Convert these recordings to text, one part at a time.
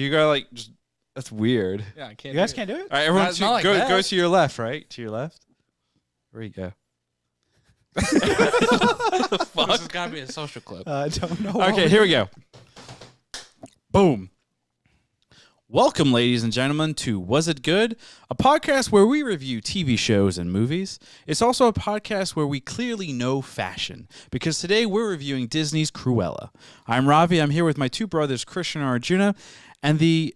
You gotta like just. That's weird. Yeah, I can't. You guys can't do it? All right, everyone, Not like that. go to your left. Right to your left. Where you go? This has got to be a social clip. I don't know. Okay, here we go. Boom. Welcome, ladies and gentlemen, to Was It Good? A podcast where we review TV shows and movies. It's also a podcast where we clearly know fashion, because today we're reviewing Disney's Cruella. I'm Ravi. I'm here with my two brothers, Christian and Arjuna, and the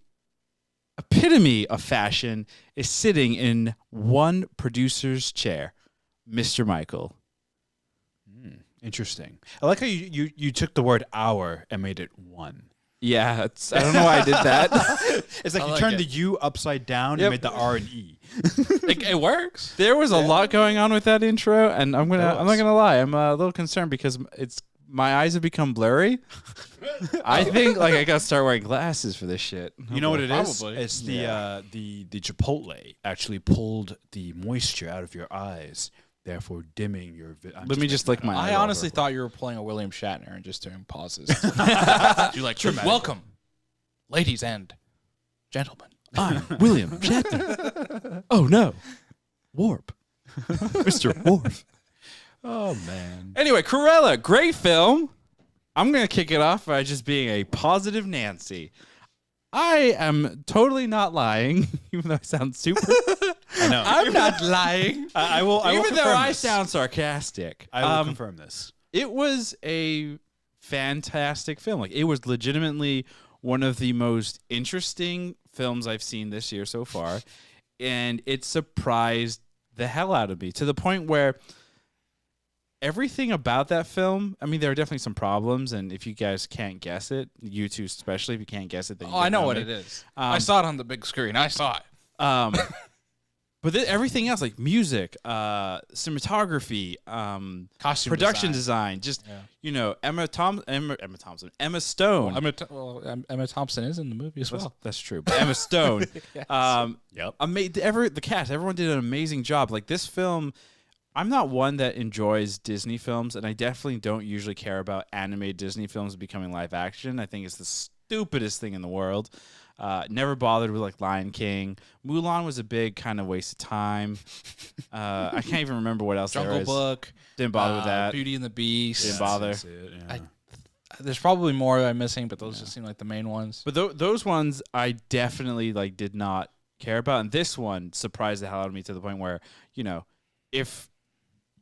epitome of fashion is sitting in one producer's chair, Mr. Michael. Interesting. I like how you took the word "our" and made it one. Yeah, I don't know why I did that. It's like you turned the U upside down and made the R and E. It works. There was a lot going on with that intro, and I'm not gonna lie, I'm a little concerned because my eyes have become blurry. I think like I gotta start wearing glasses for this shit. You know what it is? Probably. It's the Chipotle actually pulled the moisture out of your eyes, therefore dimming your. Let me just lick my. I eye honestly over. thought you were playing a William Shatner and just doing pauses. You're like, welcome, ladies and gentlemen. I'm William Shatner. Oh no, Warp, Mr. Worf. Oh man. Anyway, Cruella, great film. I'm gonna kick it off by just being a positive Nancy. I am totally not lying, even though I sound super. I know. I'm not lying. I will. Even though confirm I this. sound sarcastic. I will confirm this. It was a fantastic film. Like, it was legitimately one of the most interesting films I've seen this year so far, and it surprised the hell out of me to the point where everything about that film, I mean, there are definitely some problems, and if you guys can't guess it, you two especially, if you can't guess it, then I know what it is. I saw it on the big screen. I saw it. But everything else, like music, cinematography, Costume production design, just Emma Stone. Emma Thompson is in the movie as well. That's true. But Emma Stone. Yes. Yep. The cast, everyone did an amazing job. Like, this film, I'm not one that enjoys Disney films, and I definitely don't usually care about animated Disney films becoming live action. I think it's the stupidest thing in the world. Never bothered with like Lion King. Mulan was a big kind of waste of time. I can't even remember what else there Jungle is. Book. Didn't bother with that. Beauty and the Beast. Didn't bother. That's it, yeah. There's probably more I'm missing, but those just seem like the main ones. But those ones I definitely like did not care about, and this one surprised the hell out of me to the point where if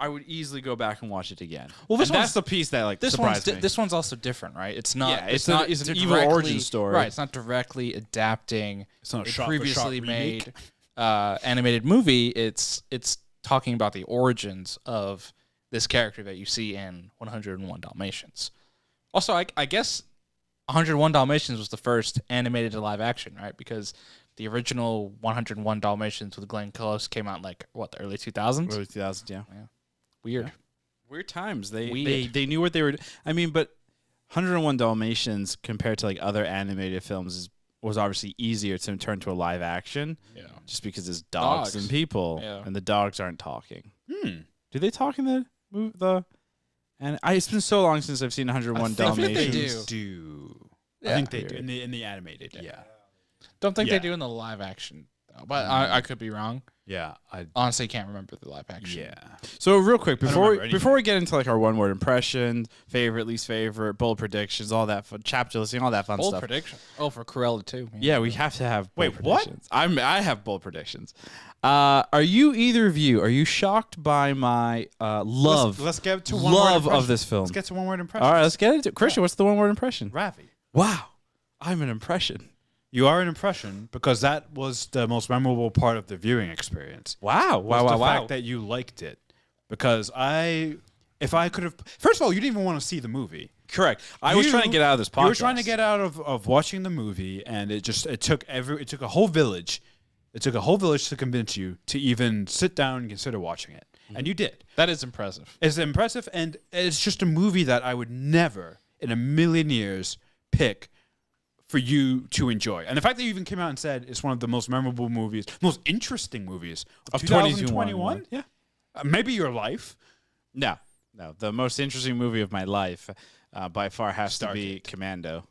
I would easily go back and watch it again. Well, that's the piece that surprised me. This one's also different, right? It's not. Yeah, it's not. It's an evil origin story, right? It's not directly adapting It's not a shot previously for shot made animated movie. It's talking about the origins of this character that you see in 101 Dalmatians. Also, I guess 101 Dalmatians was the first animated to live action, right? Because the original 101 Dalmatians with Glenn Close came out in the early 2000s? Early 2000s, yeah. Weird. Yeah. Weird times. They Weird. knew what they were. I mean, but 101 Dalmatians compared to like other animated films was obviously easier to turn to a live action. Yeah. Just because it's dogs and people, and the dogs aren't talking. Do they talk in the movie? And it's been so long since I've seen 101 Dalmatians. They do. Yeah. I think they do in the animated. Yeah. Don't think they do in the live action, though, but I could be wrong. Yeah. I Honestly can't remember the live action. Yeah. So real quick, before remember we get into like our one word impression, favorite, least favorite, bold predictions, all that fun, chapter listing, all that fun Bold stuff. prediction. Oh, for Cruella too. Yeah, we have to have bold Wait, what? predictions. I have bold predictions. Are you shocked by my love? Let's get to one love word of this film. Let's get to one word impression. All right, let's get into it. Christian, what's the one word impression? Ravi. Wow, I'm an impression. You are an impression because that was the most memorable part of the viewing experience. Wow, The fact that you liked it, because if I could have, first of all, you didn't even want to see the movie. Correct. I was trying to get out of this podcast. You were trying to get out of watching the movie, and it took a whole village. It took a whole village to convince you to even sit down and consider watching it, and you did. That is impressive. It's impressive, and it's just a movie that I would never in a million years pick for you to enjoy. And the fact that you even came out and said it's one of the most memorable movies, most interesting movies of 2021. Yeah. Maybe your life. No. The most interesting movie of my life by far has to be Stargate. Commando.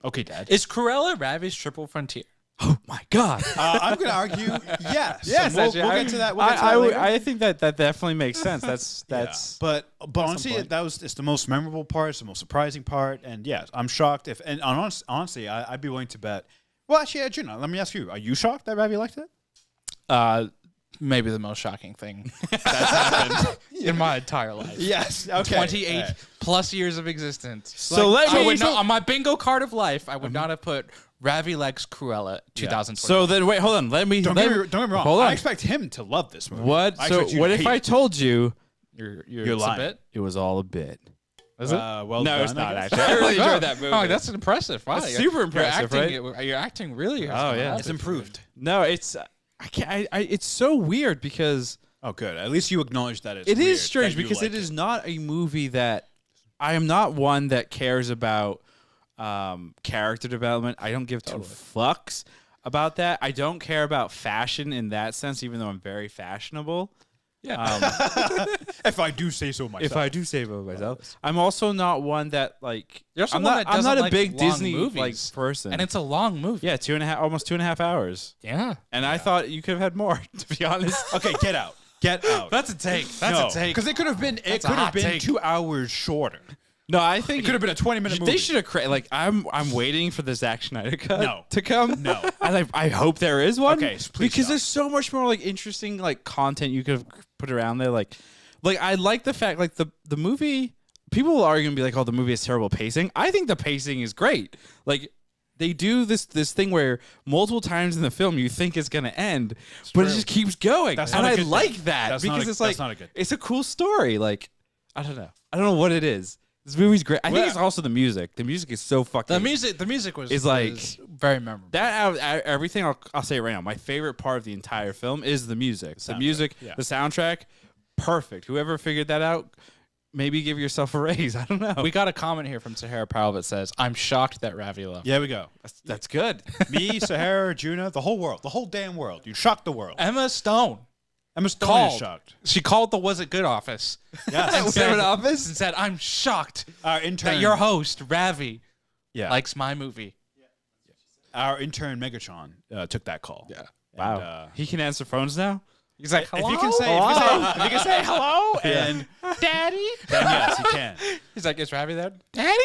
Okay, Dad. Is Cruella Ravi's triple frontier? Oh my God. I'm going to argue yes. Yes, we'll actually, get to that. We'll get to that I, later. I think that definitely makes sense. That's But honestly, point. it's the most memorable part. It's the most surprising part. And yes, I'm shocked. Honestly, I'd be willing to bet. Well, actually, Gina, let me ask you: are you shocked that Ravi liked it? Maybe the most shocking thing that's happened in my entire life. Yes. Okay. 28 plus years of existence. So let me- on my bingo card of life, I would not have put Ravi likes Cruella 2020. So then, wait, hold on. Don't Don't get me wrong. Hold on. I expect him to love this movie. What? I So expect you what to if hate I it. told you you're You're it's a lying. bit? it was all a bit? Is it? Well no, done, it's not I guess. actually. I really Oh, enjoyed that movie. Oh, that's impressive. Wow, That's super impressive, You're acting really. Oh, yeah. It's improved. No, it's I can't. It's so weird because Oh, good. At least you acknowledge that it's it weird is strange that you because like it is not a movie that I am not one that cares about character development. I don't give two fucks about that. I don't care about fashion in that sense, even though I'm very fashionable. Yeah. If I do say so myself. If I do say so myself, I'm also not one that like. You're also I'm one not. that I'm doesn't not a like big long Disney movies. like person, And it's a long movie. yeah, almost 2.5 hours. Yeah. And I thought you could have had more, to be honest. Okay, get out. Get out. That's a take. That's a take. Because it could have been. It That's a could have hot been take. 2 hours shorter. No, I think It could have been a 20-minute movie. They should have created like I'm waiting for the Zack Snyder cut No. to come. No. And I hope there is one. Okay, please because stop. there's so much more like interesting like content you could have put around there. Like I like the fact like the movie. People are going to be like, oh, the movie has terrible pacing. I think the pacing is great. Like they do this thing where multiple times in the film you think it's going to end, but it just keeps going. That's and not a I good like thing. that That's because not a- it's like that's not a good thing. it's a cool story. Like I don't know what it is. This movie's great. I think it's also the music. The music is so fucking. The music was like- was very memorable. That out of everything, I'll say it right now. My favorite part of the entire film is the music. The music, yeah. the soundtrack, perfect. Whoever figured that out, maybe give yourself a raise. I don't know. We got a comment here from Sahara Powell that says, "I'm shocked that Ravi left." Yeah, we go. That's good. Me, Sahara, Juna, the whole world. The whole damn world. You shocked the world. Emma Stone Emma Stone called. is shocked. She called the Was It Good office. Yes. and said, "I'm shocked Our intern. that your host Ravi yeah. likes my movie." Our intern Megatron took that call. Yeah. Wow. He can answer phones now. He's like, If "Hello." you can say, if you can say hello and Daddy. then yes, you can. He's like, "Is Ravi there, Daddy?"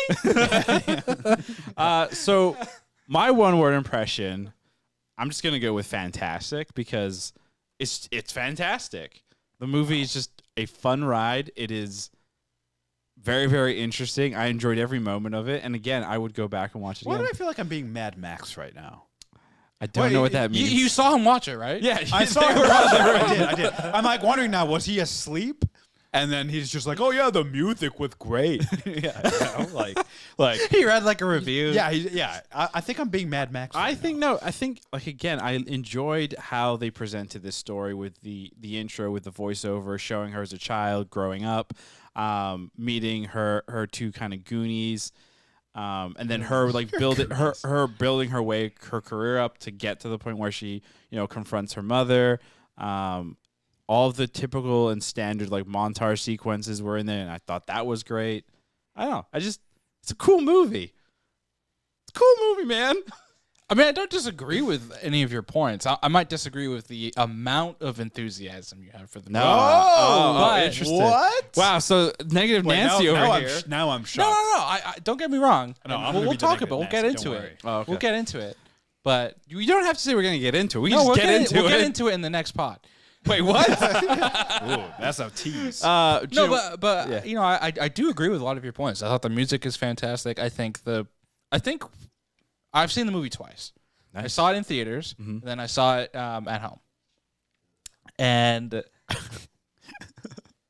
So my one word impression, I'm just gonna go with fantastic because it's fantastic. The movie is just a fun ride. It is very, very interesting. I enjoyed every moment of it, and again, I would go back and watch it Why again. do I feel like I'm being Mad Max right now? I don't know what that You, means. you saw him watch it, right? yeah, I saw it. I did. I'm like wondering now, was he asleep? And then he's just like, oh yeah, the music was great. yeah, you know, like He read like a review. yeah. I think I'm being Mad Max. I right think now. no. I think like again, I enjoyed how they presented this story with the intro, with the voiceover, showing her as a child growing up, meeting her two kind of Goonies, and then her like building her building her way her career up to get to the point where she confronts her mother. All of the typical and standard like montage sequences were in there, and I thought that was great. I don't know. It's a cool movie. It's a cool movie, man. I mean, I don't disagree with any of your points. I might disagree with the amount of enthusiasm you have for the movie. Oh, interesting. What? Wow, so negative Wait, Nancy now over I'm here. now I'm No, shocked. I don't get me wrong. No, I'm And gonna we'll be the talk negative about. We'll get Nancy, into don't it. worry. Oh, okay. We'll get into it. But You don't have to say we're going to get into it. We no, can we'll just get into we'll it. get into it in the next pod. Wait, what? Ooh, that's a tease. No, Jim- but yeah. I do agree with a lot of your points. I thought the music is fantastic. I think I've seen the movie twice. I Nice. saw it in theaters, and then I saw it at home. And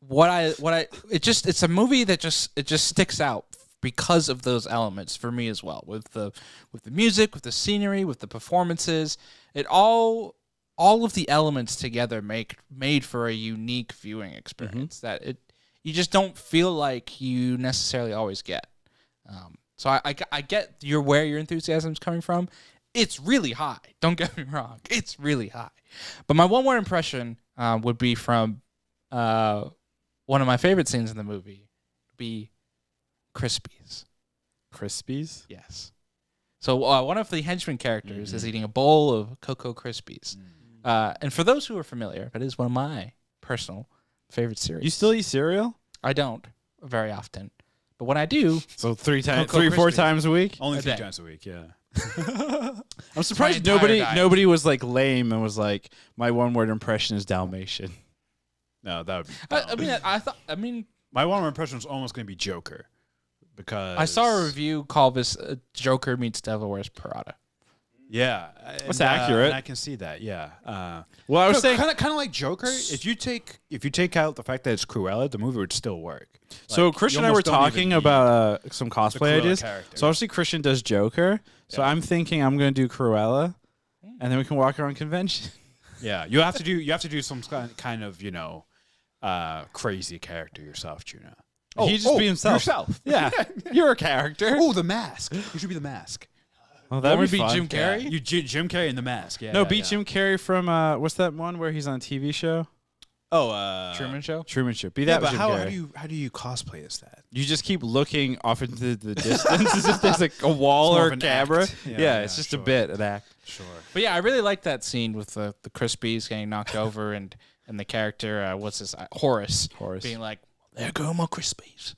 it's a movie that just sticks out because of those elements for me as well. With the music, with the scenery, with the performances, all of the elements together made for a unique viewing experience that you just don't feel like you necessarily always get. So I get where your enthusiasm is coming from. It's really high. Don't get me wrong. It's really high. But my one word impression would be from one of my favorite scenes in the movie, be Crispies. Crispies? Yes. So one of the henchman characters is eating a bowl of Cocoa Krispies. And for those who are familiar, that is one of my personal favorite cereals. You still eat cereal? I don't very often. But when I do, So 4 Crispies. times a week? Only A 3 day. times a week, yeah. I'm surprised My entire nobody diet. nobody was like lame and was like, my one word impression is Dalmatian. No, that would be I mean, my one impression was almost going to be Joker. Because I saw a review called this Joker meets Devil Wears Prada. Yeah. That's and, accurate. and I can see that, yeah. Well, I was saying, kind of like Joker. If you take out the fact that it's Cruella, the movie would still work. so Like, Christian you and I were almost don't even talking need about some cosplay Cruella ideas. character. So obviously Christian does Joker. So Yeah. I'm thinking I'm going to do Cruella, and then we can walk around convention. Yeah, you have to do some kind of crazy character yourself, Juna. He just be himself. Yourself. Yeah, you're a character. Oh, the mask. You should be the mask. Well, That would be fun. Jim Carrey? Yeah. You Jim Carrey in the mask. Yeah. No, yeah, beat yeah. Jim Carrey from what's that one where he's on a TV show? Oh, Truman Show? Truman Show. Be Yeah, that but Jim how Carrey. how do you cosplay as that? You just keep looking off into the distance as if there's like a wall It's more or of a an camera. act. Yeah, Yeah, it's yeah, just sure. a bit, an act. Sure. But yeah, I really like that scene with the Krispies getting knocked over and the character, what's his, Horace being like, there go my Krispies.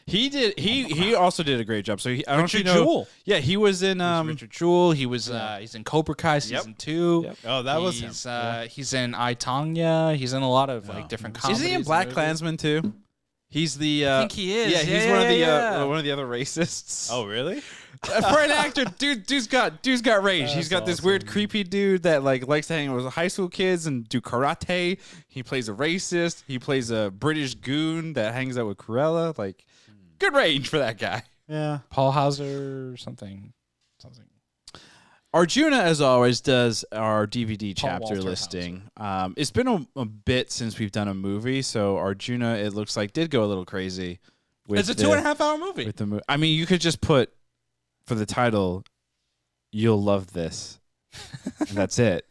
He did. He also did a great job. So I don't know if you Richard know. Jewell. Yeah, he was in. Richard Jewell. He was he's in Cobra Kai season 2. Yep. Oh, that was him. He's in I, Tonya. He's in a lot of like different comedies. Is he in and Black movies. Klansman too? He's the. I think he is. Yeah, he's Yeah, one of the yeah. one of the other racists. Oh, really? For an actor, dude's got range. He's got That's this weird, creepy dude that like likes to hang out with high school kids and do karate. He plays a racist. He plays a British goon that hangs out with Cruella. Like, good range for that guy. Yeah. Paul Hauser or something. Arjuna, as always, does our DVD Paul chapter Walter listing. It's been a bit since we've done a movie, so Arjuna, it looks like, did go a little crazy. It's a 2.5 hour movie. With the I mean, you could just put for the title, "You'll love this," and that's it.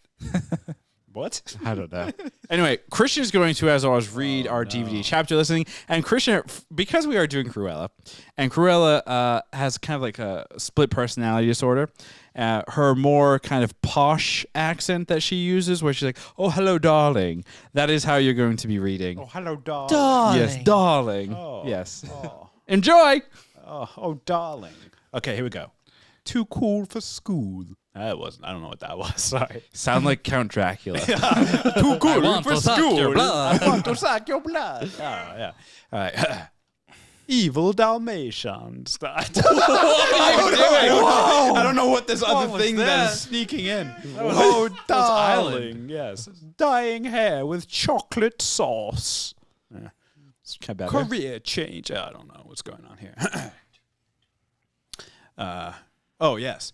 What? I don't know. Anyway, Christian's going to, as always, read our DVD chapter listing. And Christian, because we are doing Cruella, and Cruella has kind of like a split personality disorder, her more kind of posh accent that she uses, where she's like, "Oh, hello, darling." That is how you're going to be reading. Oh, hello, dog. Yes, darling. Oh. Yes. Oh. Enjoy. Oh, darling. Okay, here we go. Too cool for school. That wasn't. I don't know what that was. Sorry. Sound like Count Dracula. Too cool want to suck your blood. I want to suck your blood. Yeah. All right. Evil Dalmatians. I don't know what this other was thing that that? is sneaking in. Oh, darling. Island. Yes. Dyeing hair with chocolate sauce. It's kind of better. Career change. I don't know what's going on here. Oh, yes.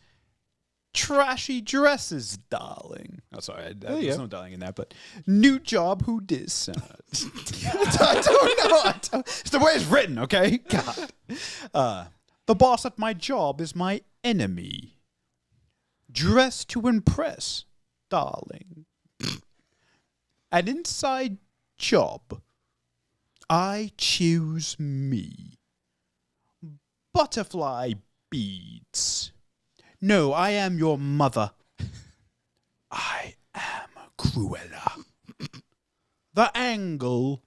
Trashy dresses, darling. Oh, sorry. There's no darling in that, but new job, who dis? I don't know. It's the way it's written, okay? God. The boss at my job is my enemy. Dress to impress, darling. An inside job. I choose me. Butterfly beads. No, I am your mother. I am Cruella. The angle.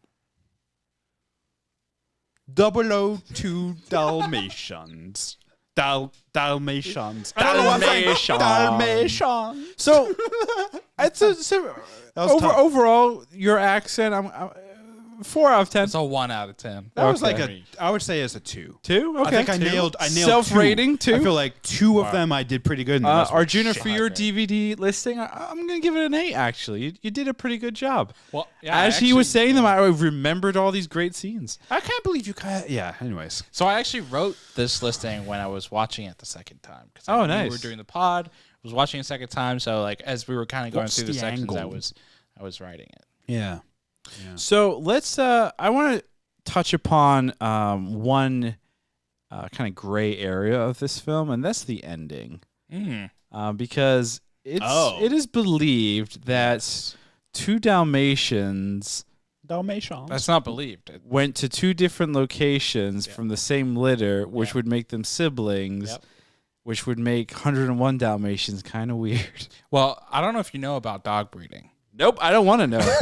002 Dalmatians. Dalmatians. Dalmatians. So, it's was tough. overall, your accent, I'm 4 out of 10. It's a 1 out of 10. That was like Okay. I would say it's a 2. 2? Okay. I think I nailed Self-rating, 2. 2? I feel like 2 of them I did pretty good. And the rest were Arjuna, shit. for your DVD listing, I'm going to give it an 8, actually. You did a pretty good job. Well, yeah, As he was saying them, I remembered all these great scenes. I can't believe you kind of, yeah, anyways. So I actually wrote this listing when I was watching it the second time. Oh, We nice. were doing the pod. I was watching it a second time. So like as we were kind of going What's through the the sections, angle? I was writing it. Yeah. So let's, I want to touch upon one kind of gray area of this film, and that's the ending. Because it is believed that 2 Dalmatians That's not believed. went to 2 different locations from the same litter, which would make them siblings. Yep. which would make 101 Dalmatians kind of weird. Well, I don't know if you know about dog breeding. Nope, I don't want to know.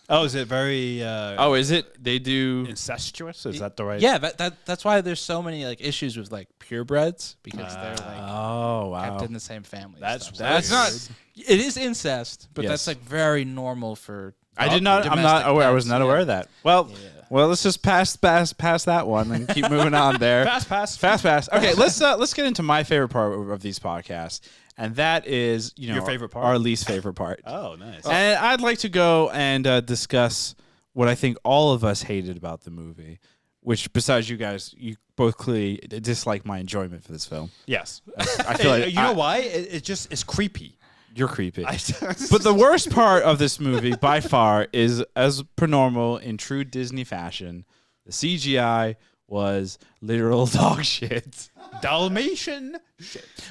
Oh, is it very Oh, is it? They do. incestuous? Is that the right? Yeah, that's why there's so many like issues with like purebreds because they're like Oh, wow. kept in the same family. and That's stuff. that's it's not. It is incest, but Yes. that's like very normal for. I did not. I'm not domestic aware. I was pets, not yeah. aware of that. Well, Yeah. well, let's just pass that one and keep moving on there. Fast. Fast. Okay, let's get into my favorite part of these podcasts, and that is Your favorite part? our least favorite part. Oh, nice. And I'd like to go and discuss what I think all of us hated about the movie. Which, besides you guys, you both clearly dislike my enjoyment for this film. Yes. I feel like you know why? It's creepy. you're creepy. But the worst part of this movie, by far, is as per normal in true Disney fashion. The CGI was literal dog shit. Dalmatian.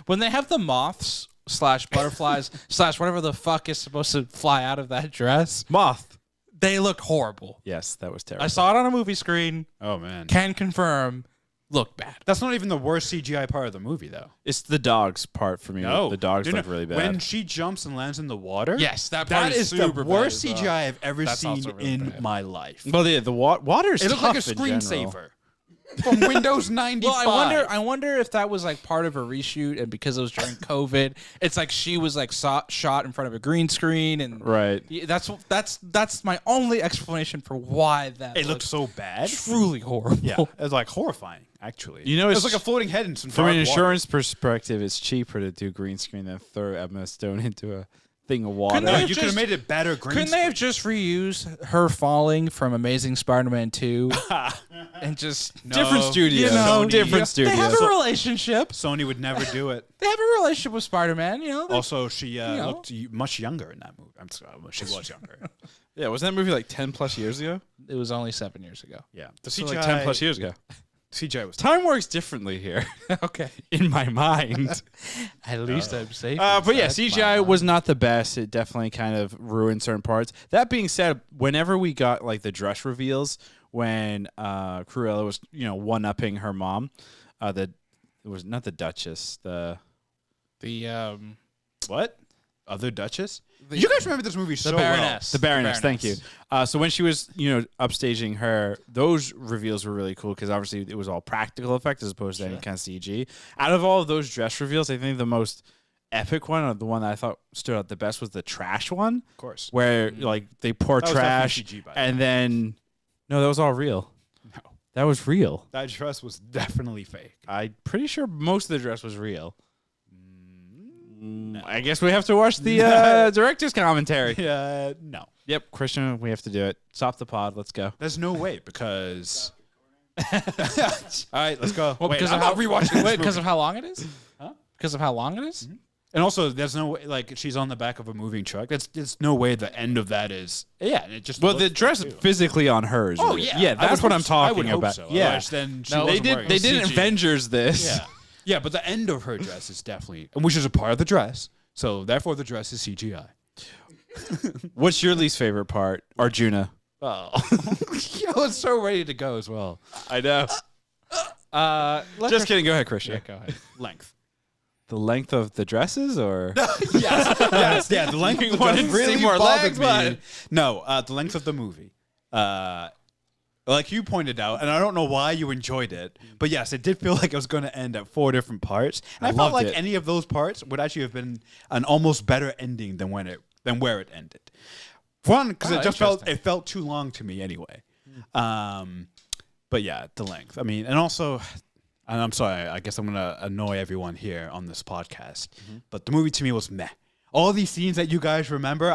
When they have the moths / butterflies / whatever the fuck is supposed to fly out of that dress, Moth. they look horrible. Yes, that was terrible. I saw it on a movie screen. Oh man. Can confirm, look bad. That's not even the worst CGI part of the movie, though. It's the dogs part for me. No, The dogs Dude, look really bad. When she jumps and lands in the water, Yes, that part that is the super bad worst as well. CGI I've ever That's seen also really in bad. my life. well, the water's It looked like a tough in general. screensaver from Windows 95. Well, I wonder if that was like part of a reshoot, and because it was during COVID, it's like she was like shot in front of a green screen, and Right. Yeah, that's my only explanation for why that It looked so bad. truly horrible. Yeah, it was like horrifying. Actually, You know, it it's- was like a floating head in some From dark an water. insurance perspective, it's cheaper to do green screen than throw Emma Stone into a thing of water. Couldn't No, they you could have made it better. Green Couldn't they have just reused her falling from Amazing Spider-Man 2 and just Different studio. You know, different They studio. have a relationship. Sony would never do it. They have a relationship with Spider-Man. You know. Also, she know. looked much younger in that movie. I'm sorry, she was younger. Yeah, wasn't that movie like 10 plus years ago? It was only 7 years ago. Yeah, the So CGI, like 10 plus years ago. CGI was. Time works differently here Okay. in my mind. At least I'm safe. But yeah, inside my CGI mind. was not the best. It definitely kind of ruined certain parts. That being said, whenever we got like the dress reveals when Cruella was, one-upping her mom, it was not the Duchess, the What? Other Duchess? You guys remember this movie so Baroness. the Baroness. Thank you. So when she was, upstaging her, those reveals were really cool because obviously it was all practical effect as opposed to any kind of CG. Out of all of those dress reveals, I think the most epic one, or the one that I thought stood out the best, was the trash one. Of course. Where like they pour That was trash definitely CG, by the and then no, that was all real. No. That was real. That dress was definitely fake. I'm pretty sure most of the dress was real. I guess we have to watch the director's commentary. Yeah, no. Yep, Christian, we have to do it. Stop the pod. Let's go. There's no way because. All right, let's go. Well, Wait, because I'm of not how rewatching this Wait, because movie. of how long it is? Huh? Because of how long it is? And also, there's no way, like, she's on the back of a moving truck. There's no way the end of that is. Yeah, and it just. Well, looks the dress good, too. physically on her is Oh, real. yeah. Yeah, I that's would what hope I'm so. I would talking hope about. so. Yeah. Otherwise, then she No, They wasn't wearing they it. didn't CG. Avengers this. Yeah. Yeah, but the end of her dress is definitely. Which is a part of the dress. So, therefore, the dress is CGI. What's your least favorite part? Arjuna. Oh. Yo, it's so ready to go as well. I know. Just kidding. Go ahead, Christian. Go ahead. Length. The length of the dresses, or Yes, yeah, the length of the wanted dress to see really more bothered legs, me. No, the length of the movie. Like you pointed out, and I don't know why you enjoyed it, but yes, it did feel like it was going to end at 4 different parts. And I felt loved like it. any of those parts would actually have been an almost better ending than where it ended. One, because Oh, it felt too long to me anyway. But yeah, the length. I mean, and also, and I'm sorry, I guess I'm going to annoy everyone here on this podcast, but the movie to me was meh. All these scenes that you guys remember,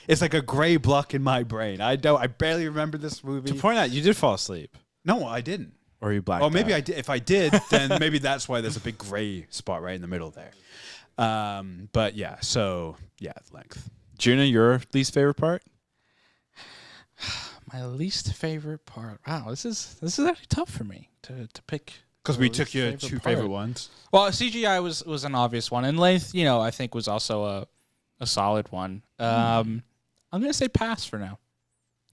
it's like a gray block in my brain. I barely remember this movie. to point out, you did fall asleep, No, I didn't. or you blacked Or maybe out. I did. If I did, then maybe that's why there's a big gray spot right in the middle there. But yeah, so yeah, length. Juna, your least favorite part? My least favorite part. Wow, this is actually tough for me to pick. Because the we least took your favorite two part. favorite ones. Well, CGI was an obvious one, and length, I think was also a solid one. I'm gonna say pass for now.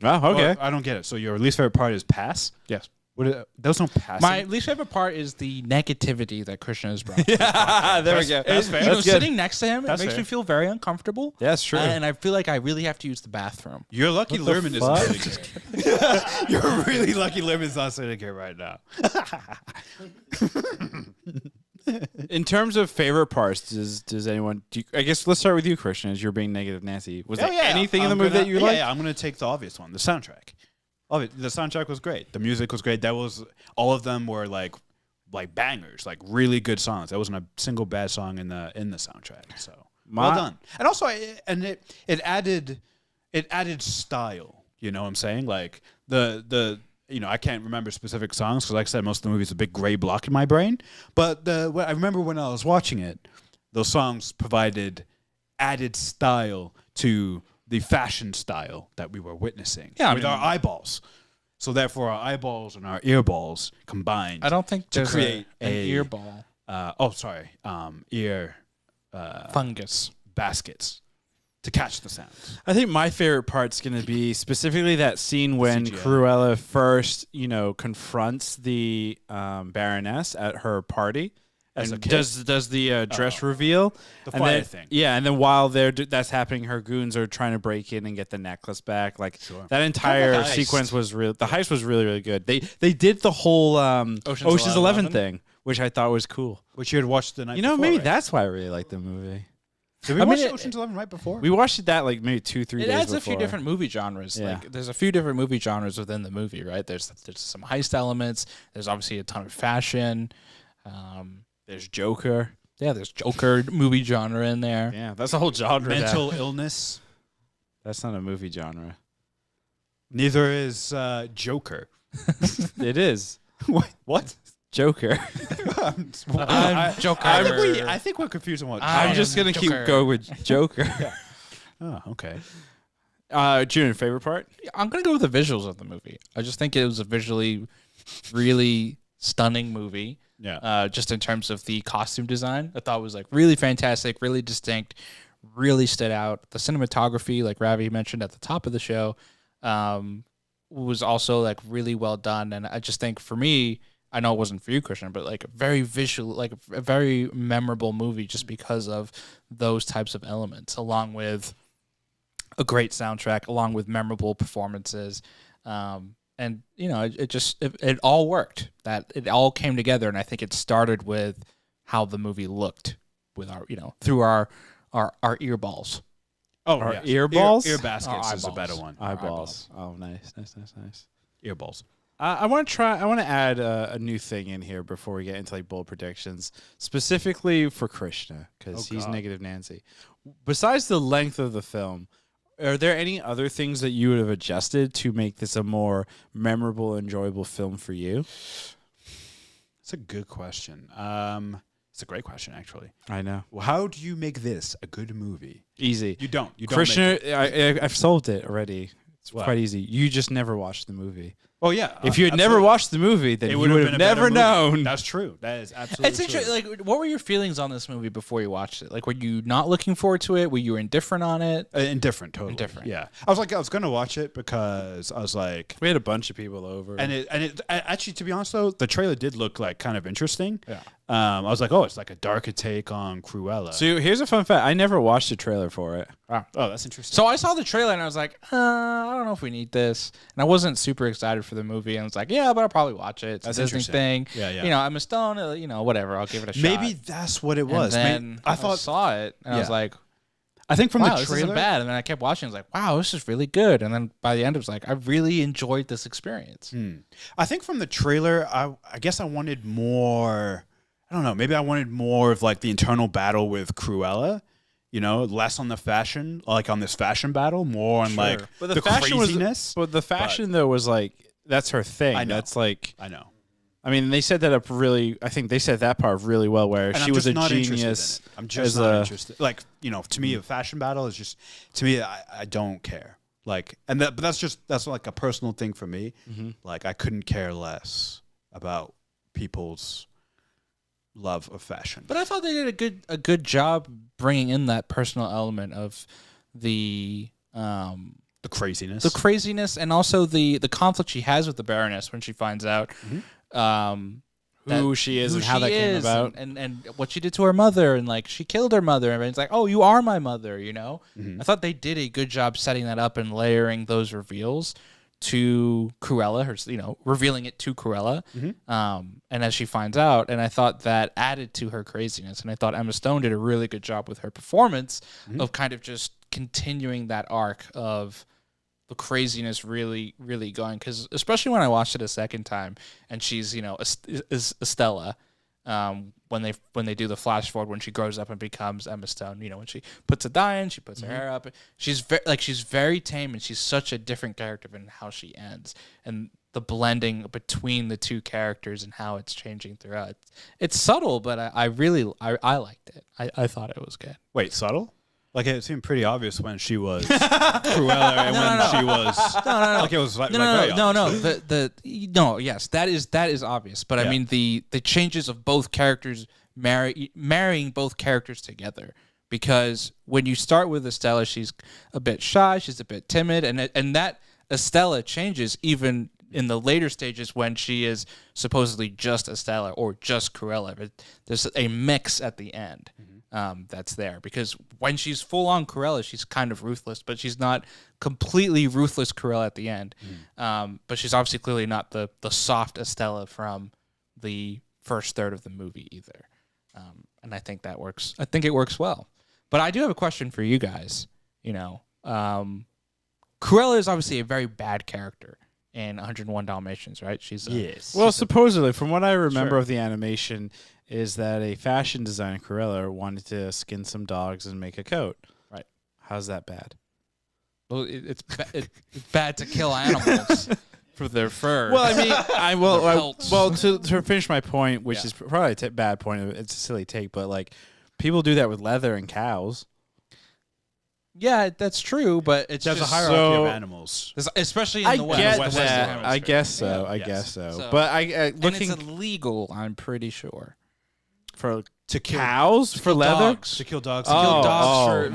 Oh, okay. Well, I don't get it. So your least favorite part is pass? Yes. There was no passing. My least favorite part is the negativity that Krishna has brought. There we go. That's fair. You know, That's good. sitting next to him, That's it makes fair. me feel very uncomfortable. Yeah, that's true. And I feel like I really have to use the bathroom. You're lucky What the Lerman fuck? isn't sitting here. You're really lucky Lerman's not sitting here right now. In terms of favorite parts, does anyone? I guess let's start with you, Christian. As you're being negative Nancy, was there anything in the movie that you liked? Yeah, I'm gonna take the obvious one, the soundtrack. The soundtrack was great. The music was great. All of them were like bangers, like really good songs. There wasn't a single bad song in the soundtrack. So well done. And also, it added style. You know what I'm saying? Like the I can't remember specific songs because, like I said, most of the movie's a big gray block in my brain. But I remember when I was watching it, those songs provided added style to the fashion style that we were witnessing with our eyeballs. So therefore, our eyeballs and our earballs combined. I don't think to there's create an a earball ear fungus baskets to catch the sounds. I think my favorite part's going to be specifically that scene when CGI. Cruella first, confronts the Baroness at her party. As And a kid? does the dress reveal. The And fire then- thing. Yeah, and then while that's happening, her goons are trying to break in and get the necklace back. Like Sure. that entire Kind of like a heist. sequence was real. The heist was really, really good. They did the whole Ocean's 11 thing, which I thought was cool. Which you had watched the night You know, before, maybe right? that's why I really like the movie. Did we I watch mean, Ocean's 11 right before? We watched that like maybe 2-3 It days adds before. a few different movie genres. Yeah. Like there's a few different movie genres within the movie, right? There's some heist elements. There's obviously a ton of fashion. There's Joker. Yeah, there's Joker movie genre in there. Yeah, that's a whole genre. Mental illness. That's not a movie genre. Neither is Joker. It is. What? Joker. I'm Joker. I think we're confusing what. I'm just gonna keep Joker. going with Joker. Oh, okay. June, favorite part? I'm gonna go with the visuals of the movie. I just think it was a visually really stunning movie. Yeah. Just in terms of the costume design, I thought it was like really fantastic, really distinct, really stood out. The cinematography, like Ravi mentioned at the top of the show, was also like really well done. And I just think for me, I know it wasn't for you, Christian, but like a very visual, like a very memorable movie just because of those types of elements, along with a great soundtrack, along with memorable performances. And it all worked. That it all came together, and I think it started with how the movie looked with our, through our earballs. Oh, Our yes. earballs? Ear baskets Or is a eyeballs. better one. Eyeballs. Oh, nice. Earballs. I want to add a new thing in here before we get into like bold predictions, specifically for Krishna, because he's God. negative Nancy. Besides the length of the film, are there any other things that you would have adjusted to make this a more memorable, enjoyable film for you? It's a good question. It's a great question, actually. I know. Well, how do you make this a good movie? Easy. You don't. Krishna, I've solved it already. It's What? quite easy. You just never watched the movie. Oh yeah. If you had never watched the movie, then you would have never known. That's true. That is absolutely It's true. interesting. Like, what were your feelings on this movie before you watched it? Like, were you not looking forward to it? Were you indifferent on it? Indifferent, totally. Indifferent. Yeah. I was gonna watch it because I was like, We had a bunch of people over. and actually, to be honest though, the trailer did look like kind of interesting. Yeah. I was like, oh, it's like a darker take on Cruella. So here's a fun fact. I never watched the trailer for it. oh, that's interesting. So I saw the trailer and I was like, I don't know if we need this. And I wasn't super excited for the movie. And I was like, yeah, but I'll probably watch it. It's That's a Disney interesting. thing. Yeah. I'm a stone. Whatever. I'll give it a shot. Maybe that's what it was. And then I thought. saw it and I was Yeah. like, I think from wow, the this trailer. isn't bad. And then I kept watching. I was like, wow, this is really good. And then by the end, it was like, I really enjoyed this experience. I think from the trailer, I guess I wanted more. I don't know. Maybe I wanted more of like the internal battle with Cruella. Less on the fashion, like on this fashion battle, more on like But the fashion craziness. but the fashion though was like that's her thing. I know. That's like I know. I mean they set that up really. I think they set that part really well where And she I'm was just a not interested in genius. it. I'm just as not a- interested. Like to me, a fashion battle is just to me. I don't care. Like, but that's like a personal thing for me. Like, I couldn't care less about people's love of fashion. But I thought they did a good job bringing in that personal element of the The craziness. the craziness, and also the conflict she has with the Baroness when she finds out Who she is and how that came about. and what she did to her mother, and like she killed her mother, and it's like, oh, you are my mother, you know. I thought they did a good job setting that up and layering those reveals to Cruella, revealing it to Cruella, and as she finds out, and I thought that added to her craziness, and I thought Emma Stone did a really good job with her performance of kind of just continuing that arc of the craziness really, really going, because especially when I watched it a second time, and she's Estella, when they do the flash forward when she grows up and becomes Emma Stone, when she puts a dye in, she puts her hair up, she's very tame, and she's such a different character than how she ends, and the blending between the two characters and how it's changing throughout. It's subtle, but I really liked it. I thought it was good. Wait, subtle? Like it seemed pretty obvious when she was Cruella, and when she was like it was like no. Yes, that is obvious. But I mean the changes of both characters marrying both characters together. Because when you start with Estella, she's a bit shy, she's a bit timid, and that Estella changes even in the later stages when she is supposedly just Estella or just Cruella. But there's a mix at the end. That's there, because when she's full on Cruella, she's kind of ruthless, but she's not completely ruthless Cruella at the end. But she's obviously clearly not the soft Estella from the first third of the movie either. And I think that works. I think it works well. But I do have a question for you guys. Cruella is obviously a very bad character in 101 Dalmatians, right? She's yes. Well, supposedly, from what I remember of the animation, is that a fashion designer, Cruella, wanted to skin some dogs and make a coat. Right. How's that bad? Well, it's bad to kill animals for their fur. Well, I mean, to finish my point, which is probably a bad point. It's a silly take, but like people do that with leather and cows. Yeah, that's true, but it's there's just a hierarchy of animals, especially in the West. I guess so. I guess so. But looking, and it's illegal, I'm pretty sure. To cows for leather, to kill dogs,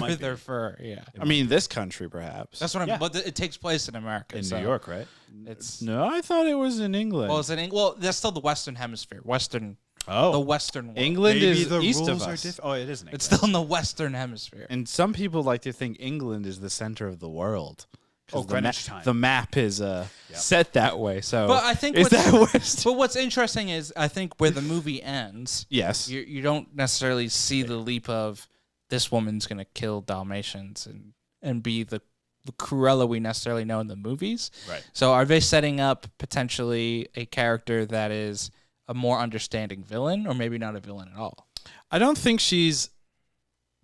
with their fur. Yeah, I mean this country perhaps. That's what I'm. But it takes place in America, in New York, right? No, I thought it was in England. Well, it's in Well, that's still the Western Hemisphere. The Western world. England is east of us. It is in England. It's still in the Western Hemisphere. And some people like to think England is the center of the world. Greenwich time. The map is set that way. So, but I think what's interesting is I think where the movie ends. Yes, you don't necessarily see the leap of this woman's going to kill Dalmatians and be the Cruella we necessarily know in the movies. Right. So are they setting up potentially a character that is a more understanding villain, or maybe not a villain at all? I don't think she's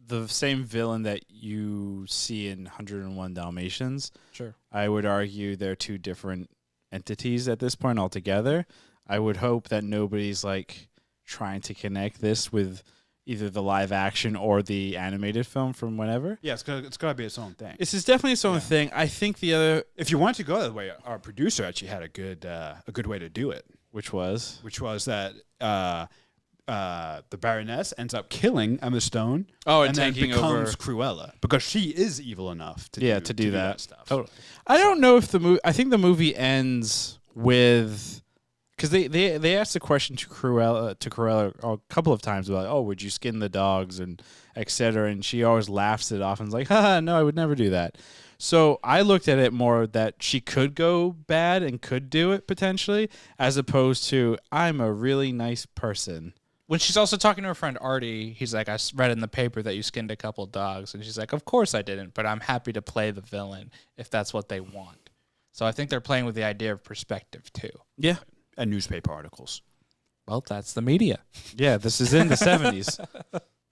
the same villain that you see in 101 Dalmatians. Sure. I would argue they're two different entities at this point altogether. I would hope that nobody's like trying to connect this with either the live action or the animated film from whenever. Yeah, it's got to be its own thing. This is definitely its own thing. I think the other, if you want to go that way, our producer actually had a good way to do it, which was that the Baroness ends up killing Emma Stone. And then taking becomes over Cruella because she is evil enough to do that stuff. Totally. I don't know if the movie. I think the movie ends with, because they asked the question to Cruella a couple of times about, oh, would you skin the dogs and etc. And she always laughs it off and is like, haha, no, I would never do that. So I looked at it more that she could go bad and could do it potentially, as opposed to I'm a really nice person. When she's also talking to her friend Artie, he's like, I read in the paper that you skinned a couple dogs. And she's like, of course I didn't, but I'm happy to play the villain if that's what they want. So I think they're playing with the idea of perspective, too. Yeah. And newspaper articles. Well, that's the media. Yeah, this is in the 70s.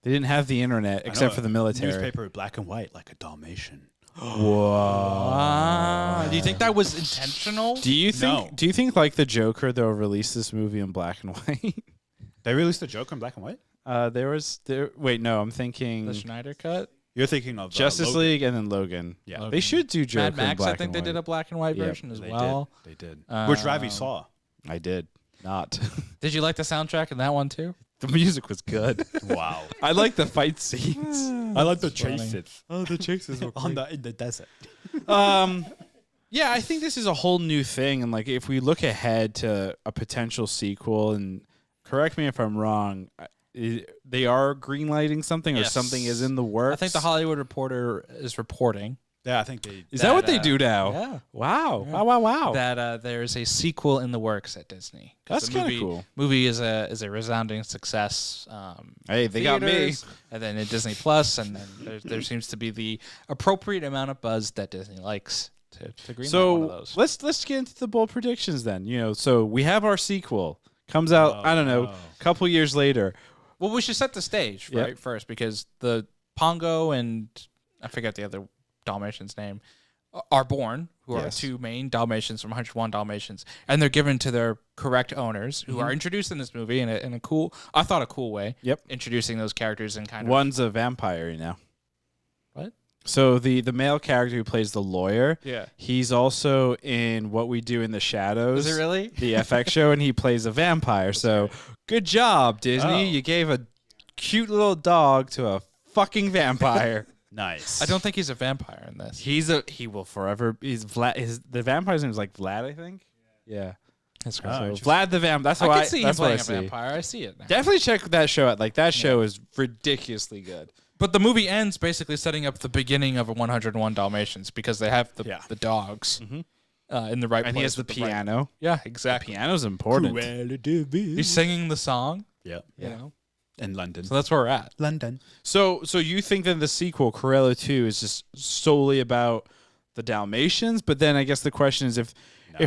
They didn't have the internet except for the military. Newspaper black and white like a Dalmatian. Whoa. Do you think that was intentional? Do you think like the Joker, they'll release this movie in black and white? They released the Joker in black and white? Wait, no, I'm thinking the Schneider cut? You're thinking of Justice League and then Logan. Yeah. Logan. They should do Joker Mad Max, in black I think and they white. did a black and white version as well. They did. Which Ravi saw. I did not. Did you like the soundtrack in that one too? The music was good. Wow. I like the fight scenes. I like the funny. chases. Oh, the chases were In the desert. Yeah, I think this is a whole new thing, and like if we look ahead to a potential sequel, and correct me if I'm wrong, they are greenlighting something, or Yes. something is in the works. I think the Hollywood Reporter is reporting Yeah, I think they. Is that what they that, do now? yeah. Wow. Yeah. Wow. Wow. Wow. that there's a sequel in the works at Disney. 'Cause That's the kinda movie- cool. Movie is a resounding success. Hey, they got me. theaters, and then at Disney Plus, and then there seems to be the appropriate amount of buzz that Disney likes to greenlight one of So those. let's get into the bold predictions then. So we have our sequel comes out. I don't know, a couple years later. Well, we should set the stage Yep. right first, because the Pongo and I forget the other Dalmatian's name are born, who are Yes. two main Dalmatians from 101 Dalmatians, and they're given to their correct owners, who are introduced in this movie in a cool, I thought a cool way. Yep. Introducing those characters and kind of One's a vampire, What? So the male character who plays the lawyer, Yeah. he's also in What We Do in the Shadows. Is it really? The FX show, and he plays a vampire. So good job, Disney. Oh. You gave a cute little dog to a fucking vampire. Nice. I don't think he's a vampire in this. He will forever. He's Vlad. The vampire's name is like Vlad, I think. Yeah. That's So interesting. Vlad the vamp. That's I why. could see him that's what I playing a see. vampire. I see it now. Definitely check that show out. Like that show is ridiculously good. But the movie ends basically setting up the beginning of a 101 Dalmatians, because they have the dogs in the right And place. he has the with right- piano. Yeah, exactly. Piano's important. He's singing the song, Yeah. you know. In London. So that's where we're at. London. So you think that the sequel, Cruella 2, is just solely about the Dalmatians? But then I guess the question is, if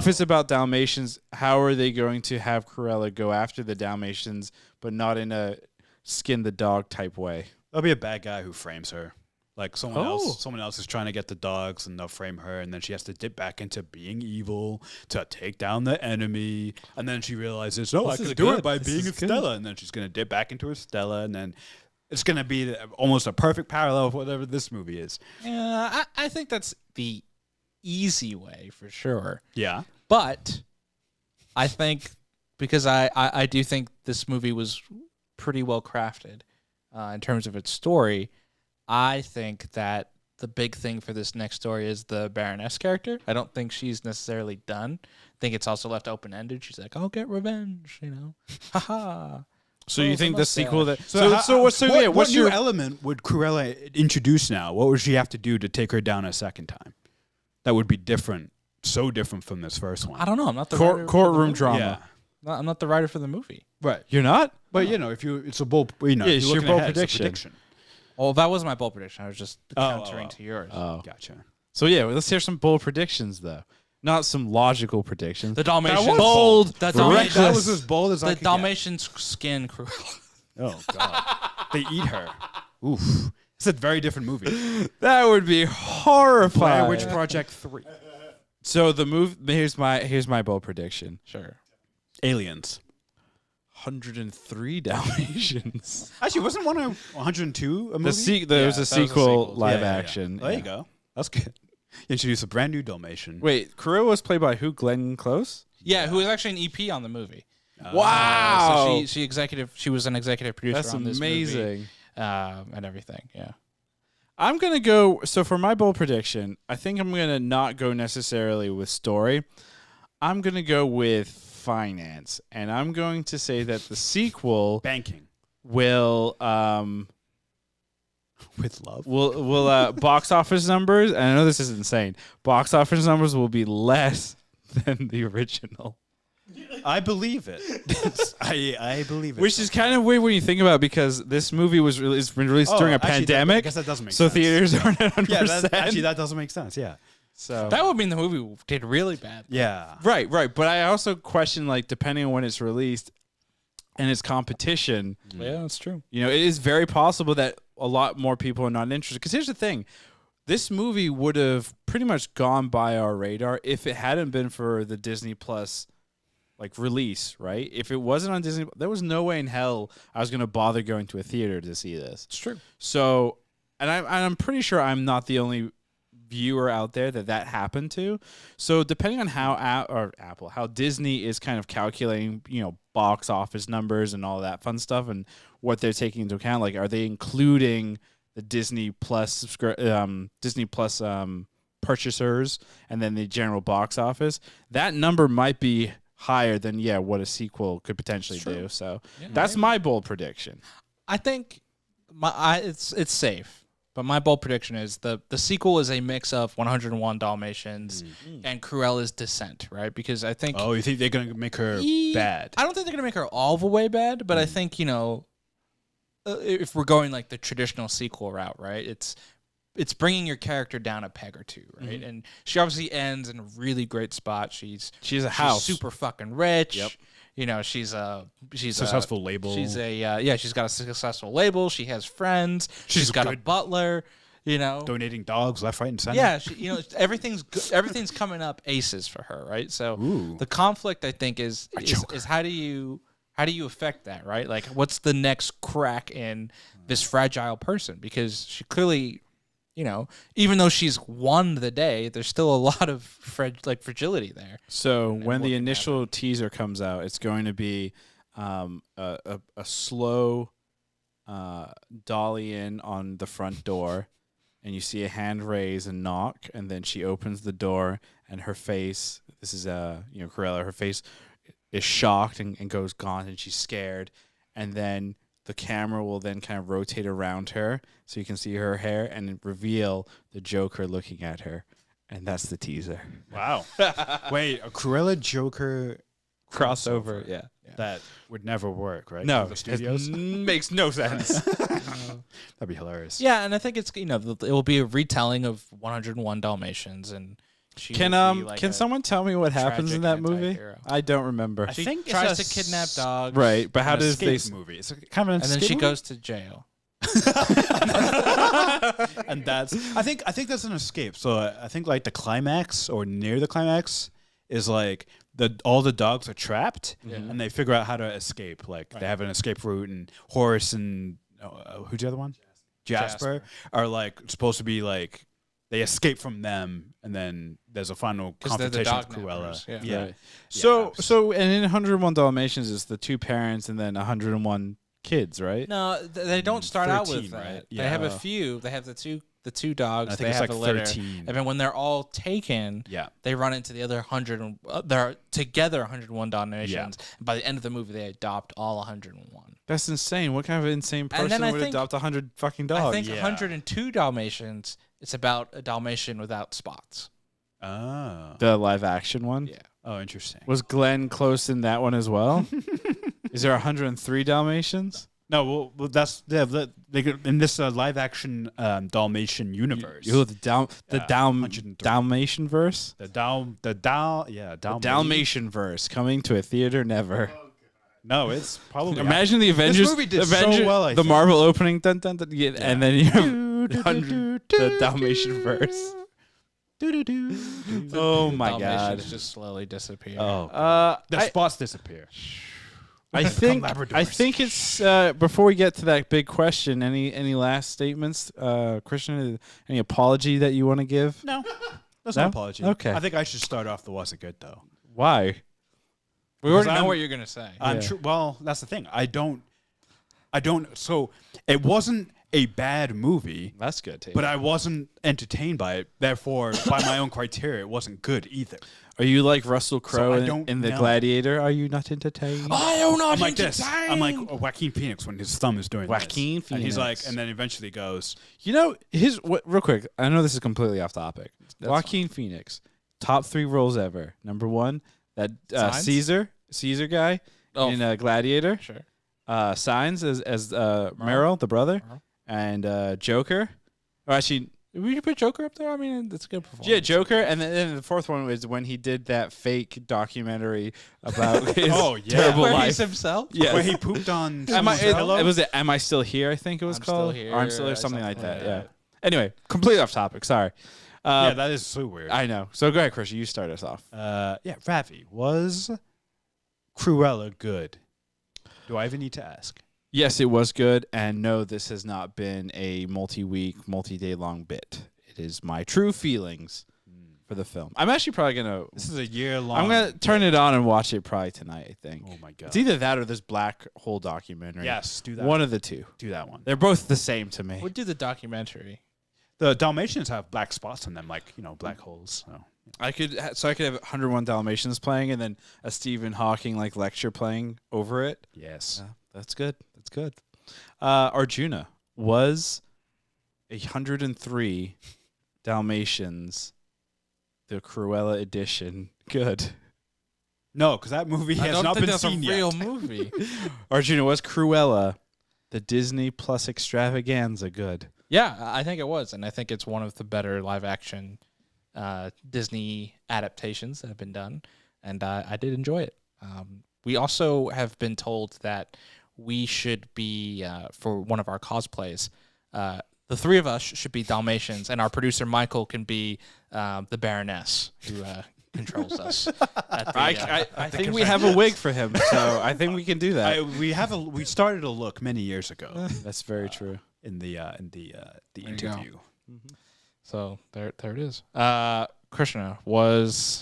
it's about Dalmatians, how are they going to have Cruella go after the Dalmatians, but not in a skin the dog type way? There'll be a bad guy who frames her. Like someone Oh. else. Someone else is trying to get the dogs, and they'll frame her, and then she has to dip back into being evil to take down the enemy. And then she realizes, no, I This is can do good. it by This being is a good. Stella. And then she's gonna dip back into her Stella, and then it's gonna be almost a perfect parallel of whatever this movie is. Yeah, I think that's the easy way for sure. Yeah. But I think, because I do think this movie was pretty well crafted in terms of its story, I think that the big thing for this next story is the Baroness character. I don't think she's necessarily done. I think it's also left open-ended. She's like, I'll get revenge, you know. Ha-ha. So Oh, you the think the sequel that mustache. what's what new your element would Cruella introduce now? What would she have to do to take her down a second time? That would be different, so different from this first one. I don't know. I'm not the writer for the courtroom movie. drama? Yeah. I'm not the writer for the movie. Right. You're not? But you know, if you, it's a bold, you know, Yeah, if it's you're your looking bold ahead, it's a prediction. prediction. Well, that was my bold prediction. I was just countering oh. to yours. Oh. Gotcha. So yeah, let's hear some bold predictions though. Not some logical predictions. The Dalmatian. That was bold, The reckless. That was as bold as I The could Dalmatian skin Cruella. get. Oh god, they eat her. Oof. It's a very different movie. That would be horrifying. Blair Witch Project 3. So the move. Here's my bold prediction. Sure. Aliens. 103 Dalmatians. Actually, wasn't 102 a movie? There was a sequel live Yeah. action. There yeah. you go. That's good. Introduce a brand new Dalmatian. Wait, Cruella was played by who? Glenn Close? Yeah, who was actually an EP on the movie. Wow. So she was an executive producer That's on this amazing. movie, and everything. Yeah. I'm going to go. So for my bold prediction, I think I'm going to not go necessarily with story. I'm going to go with finance. And I'm going to say that the sequel Banking. will With love. will box office numbers, and I know this is insane, box office numbers will be less than the original. I believe it. I believe it. Which is kind of weird when you think about it, because this movie was released during a actually, pandemic. I guess that doesn't make so sense. theaters aren't at 100%. Yeah, actually, that doesn't make sense. Yeah. so That would mean the movie did really bad. Yeah. right. But I also question, like, depending on when it's released and its competition, Yeah, that's true. you know, it is very possible that a lot more people are not interested. Because here's the thing. This movie would have pretty much gone by our radar if it hadn't been for the Disney Plus release, right? If it wasn't on Disney, there was no way in hell I was going to bother going to a theater to see this. It's true. So, and I'm pretty sure I'm not the only viewer out there that happened to. So depending on how Disney is kind of calculating, box office numbers and all that fun stuff, and what they're taking into account, like are they including the Disney Plus purchasers and then the general box office? That number might be higher than what a sequel could potentially do. So that's my bold prediction. I think it's safe, but my bold prediction is the sequel is a mix of 101 Dalmatians and Cruella's Descent, right? Because I think you think they're gonna make her bad? I don't think they're gonna make her all the way bad, but I think if we're going like the traditional sequel route, right? It's bringing your character down a peg or two, right? And she obviously ends in a really great spot. She's a house, super fucking rich. Yep. She's Successful label. She's she's got a successful label. She has friends. She's got a butler. Donating dogs left, right, and center. Yeah, everything's coming up aces for her, right? So the conflict, I think, is how do you affect that, right? Like, what's the next crack in this fragile person? Because she clearly, even though she's won the day, there's still a lot of fragility there. So when the initial teaser comes out, it's going to be a slow dolly in on the front door, and you see a hand raise and knock, and then she opens the door, and her face, this is Cruella, her face is shocked and goes gaunt, and she's scared, and then the camera will then kind of rotate around her so you can see her hair and reveal the Joker looking at her. And that's the teaser. Wow. Wait, a Cruella Joker Crossover, yeah. That would never work, right? No, the studios makes no sense. That'd be hilarious. Yeah, and I think it's it will be a retelling of 101 Dalmatians, and can someone tell me what happens in that movie? anti-hero. I don't remember. She tries to kidnap dogs, right? But how does this movie? It's kind of an and then she goes to jail. And that's I think that's an escape. So I think like the climax or near the climax is like all the dogs are trapped and they figure out how to escape. Like they have an escape route, and Horace and who's the other one? Jasper are like supposed to be like they escape from them, and then there's a final confrontation with Cruella. Yeah. Right. So and in 101 Dalmatians is the two parents and then 101 kids, right? No, they don't start out with 13, that. right? They have a few. They have the two dogs. I think they it's have like a litter. 13. And then when they're all taken, they run into the other 100. They're together 101 Dalmatians. And by the end of the movie, they adopt all 101. That's insane. What kind of insane person would adopt 100 fucking dogs? I think 102 Dalmatians. It's about a Dalmatian without spots. Oh. The live action one? Yeah. Oh, interesting. Was Glenn close in that one as well? Is there 103 Dalmatians? No, well that's in this live action Dalmatian universe. Dalmatian verse? The Dalmatian verse coming to a theater never. No, it's probably imagine the Avengers. This movie did so well, I the think. Marvel opening, and then you have the Dalmatian verse. Oh my god! Dalmatians just slowly disappear. Oh, the spots disappear. I think it's before we get to that big question. Any last statements, Christian? Any apology that you want to give? No, that's an apology. Okay, I think I should start off the Was It Good though. Why? We already know what you're gonna say. Well, that's the thing. I don't. So it wasn't a bad movie. That's good, too. But I wasn't entertained by it. Therefore, by my own criteria, it wasn't good either. Are you like Russell Crowe in The Gladiator? Are you not entertained? I am not I'm like entertained. this. I'm like Joaquin Phoenix when his thumb is doing Joaquin this. And he's like, and then eventually goes. Real quick. I know this is completely off topic. Joaquin Phoenix, top 3 roles ever. Number 1, that Caesar guy in Gladiator. Sure. Signs as Merrill, the brother, and Joker. Or actually, would you put Joker up there? I mean, that's a good performance. Yeah, Joker, and then the 4th one was when he did that fake documentary about his terrible where life. He's himself. Yeah, where he pooped on. Am I Still Here? I think it was called. Still Here, or I'm Still Here, something like that. Yeah. Anyway, completely off topic. Sorry. Yeah, that is so weird. I know. So go ahead, Chris. You start us off. Ravi, was Cruella good? Do I even need to ask? Yes, it was good, and no, this has not been a multi-week, multi-day long bit. It is my true feelings for the film. I'm actually probably gonna. This is a year-long. I'm gonna turn it on and watch it probably tonight. I think. Oh my god! It's either that or this black hole documentary. Yes, do that. One of the two. Do that one. They're both the same to me. We'll do the documentary. The Dalmatians have black spots on them, like black holes. So. I could have 101 Dalmatians playing and then a Stephen Hawking like lecture playing over it. Yes. That's good. That's good. Arjuna was 103 Dalmatians, the Cruella edition. Good. No, because that movie has not been seen real yet. movie. Arjuna was Cruella, the Disney Plus extravaganza. Good. Yeah, I think it was, and I think it's one of the better live action Disney adaptations that have been done, and I did enjoy it. We also have been told that we should be, for one of our cosplays, the three of us should be Dalmatians, and our producer Michael can be the Baroness who controls us. I think we have a wig for him, so I think we can do that. We started a look many years ago That's very true. in the you interview. go. So there it is. Krishna, was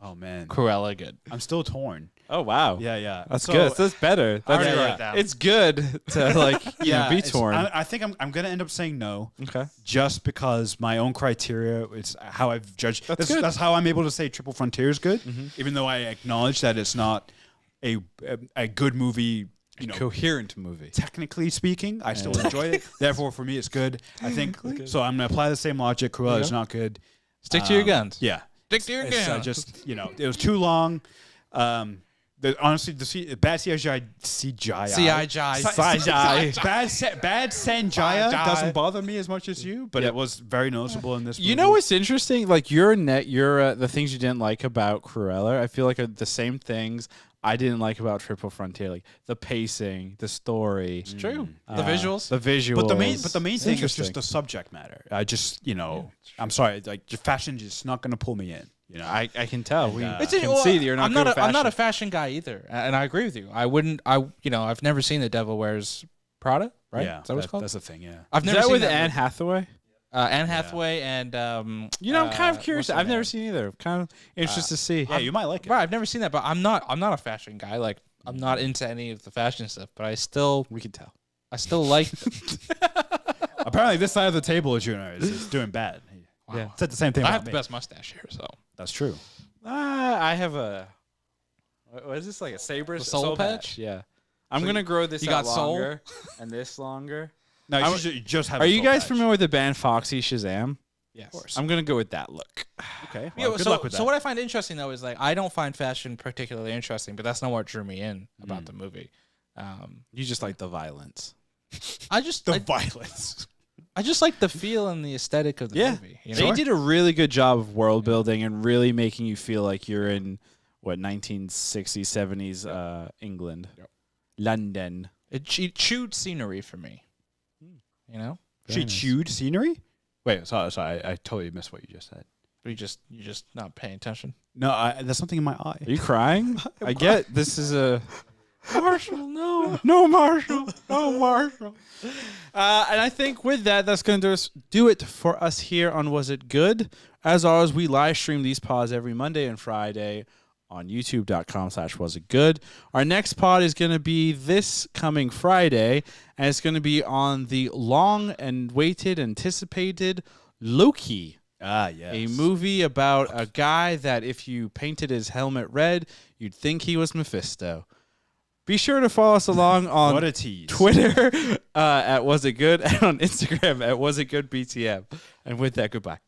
Oh man, Cruella good? I'm still torn. Oh wow. Yeah. That's So- good. That's better. I already That's, wrote it down. It's good to be it's- torn. I think I'm gonna end up saying no. Okay. Just because my own criteria is how I've judged. That's good. That's how I'm able to say Triple Frontier is good, even though I acknowledge that it's not a good movie. Coherent movie. Technically speaking, I still enjoy it. Therefore, for me, it's good. I think so. I'm gonna apply the same logic. Cruella is not good. Stick to your guns. Yeah, Stick to your it's, guns. just it was too long. Honestly, bad CGI. Bad Sanjaya doesn't bother me as much as you, but it was very noticeable in this movie. You know what's interesting? Like your the things you didn't like about Cruella, I feel like are the same things I didn't like about Triple Frontier, like the pacing, the story. It's true. The visuals. The visuals. But the main thing is Interesting. just the subject matter. I just I'm sorry, like fashion is just not gonna pull me in. I can tell. We It's can see that you're not I'm good not. at I'm not a fashion. fashion guy either, and I agree with you. I wouldn't. I've never seen The Devil Wears Prada. Right? Yeah, Is that what it's called? that's the thing. Yeah. I've Is never that seen with that Anne movie. Hathaway? Anne Hathaway and I'm kind of curious. what's her I've never name? seen either. Kind of interested to see. Yeah, you might like it. Right, I've never seen that, but I'm not a fashion guy. Like I'm not into any of the fashion stuff, but I still We can tell. like. Apparently, this side of the table is doing bad. Wow. Yeah. Said the same thing. I about have the me. best mustache here, so That's true. I have a. What is this like a saber? The soul patch? Yeah. I'm gonna grow this. you out got soul? longer and this longer. No, I'm- you just have. Are a you soul guys patch. familiar with the band Foxy Shazam? yes. I'm gonna go with that look. Okay. Yeah, Well, good so, luck with that. so what I find interesting though is like I don't find fashion particularly interesting, but that's not what drew me in about the movie. You just like the violence. I just the I, violence. I just like the feel and the aesthetic of the movie. You know? They did a really good job of world building and really making you feel like you're in 1960s, 70s England, London. It chewed scenery for me. You know, She chewed scenery. Wait, sorry, I totally missed what you just said. you're just not paying attention. No, there's something in my eye. Are you crying? I get this is a Marshall. No, Marshall. No, Marshall. And I think with that, that's going to do it for us here on Was It Good? As always, we live stream these pods every Monday and Friday on youtube.com/wasitgood. Our next pod is going to be this coming Friday, and it's going to be on the long and waited, anticipated Loki. Ah, yes. A movie about a guy that if you painted his helmet red, you'd think he was Mephisto. Be sure to follow us along on What a tease. Twitter at Was It Good and on Instagram at Was It Good BTM. And with that, goodbye.